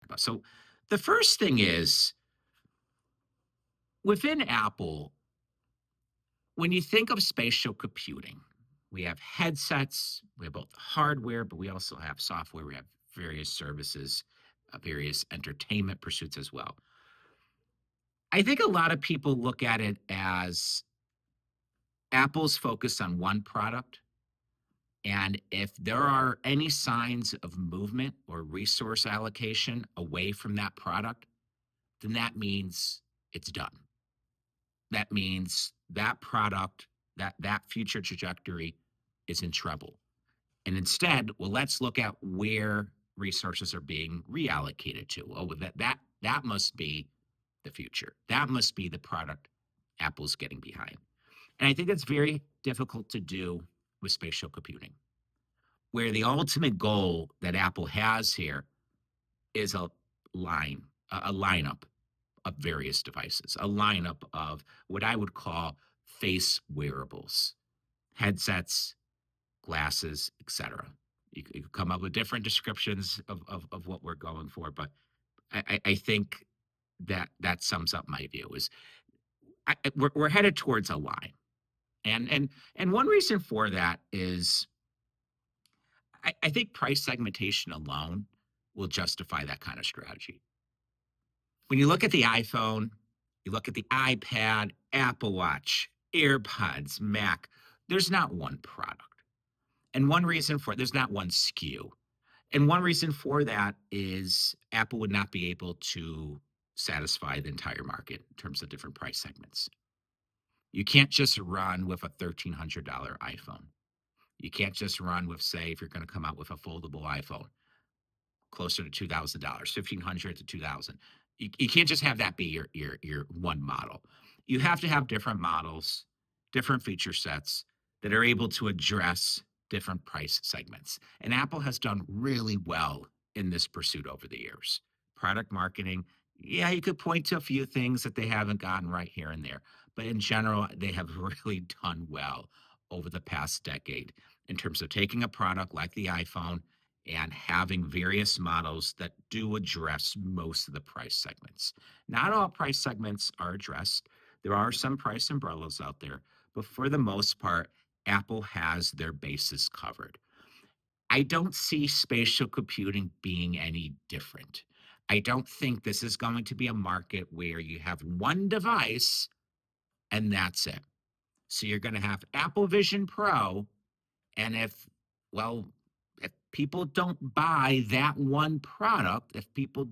about. So the first thing is within Apple, when you think of spatial computing, we have headsets, we have both hardware, but we also have software, we have various services, various entertainment pursuits as well. I think a lot of people look at it as Apple's focused on one product. And if there are any signs of movement or resource allocation away from that product, then that means it's done. That means that product, that future trajectory is in trouble. And instead, well, let's look at where resources are being reallocated to. Oh, well, that must be the future. That must be the product Apple's getting behind. And I think it's very difficult to do with spatial computing, where the ultimate goal that Apple has here is a lineup of various devices, a lineup of what I would call face wearables, headsets, glasses, etc. You could come up with different descriptions of what we're going for, but I think that sums up my view. Is we're headed towards a line, and one reason for that is I think price segmentation alone will justify that kind of strategy. When you look at the iPhone, you look at the iPad, Apple Watch, AirPods, Mac, there's not one product. And one reason for it, there's not one SKU. And one reason for that is Apple would not be able to satisfy the entire market in terms of different price segments. You can't just run with a $1,300 iPhone. You can't just run with, say, if you're going to come out with a foldable iPhone, closer to $2,000, 1,500 to 2,000. You can't just have that be your one model. You have to have different models, different feature sets that are able to address different price segments. And Apple has done really well in this pursuit over the years. Product marketing, yeah, you could point to a few things that they haven't gotten right here and there, but in general, they have really done well over the past decade in terms of taking a product like the iPhone and having various models that do address most of the price segments. Not all price segments are addressed. There are some price umbrellas out there, but for the most part, Apple has their bases covered. I don't see spatial computing being any different. I don't think this is going to be a market where you have one device and that's it. So you're going to have Apple Vision Pro, and well, if people don't buy that one product, if people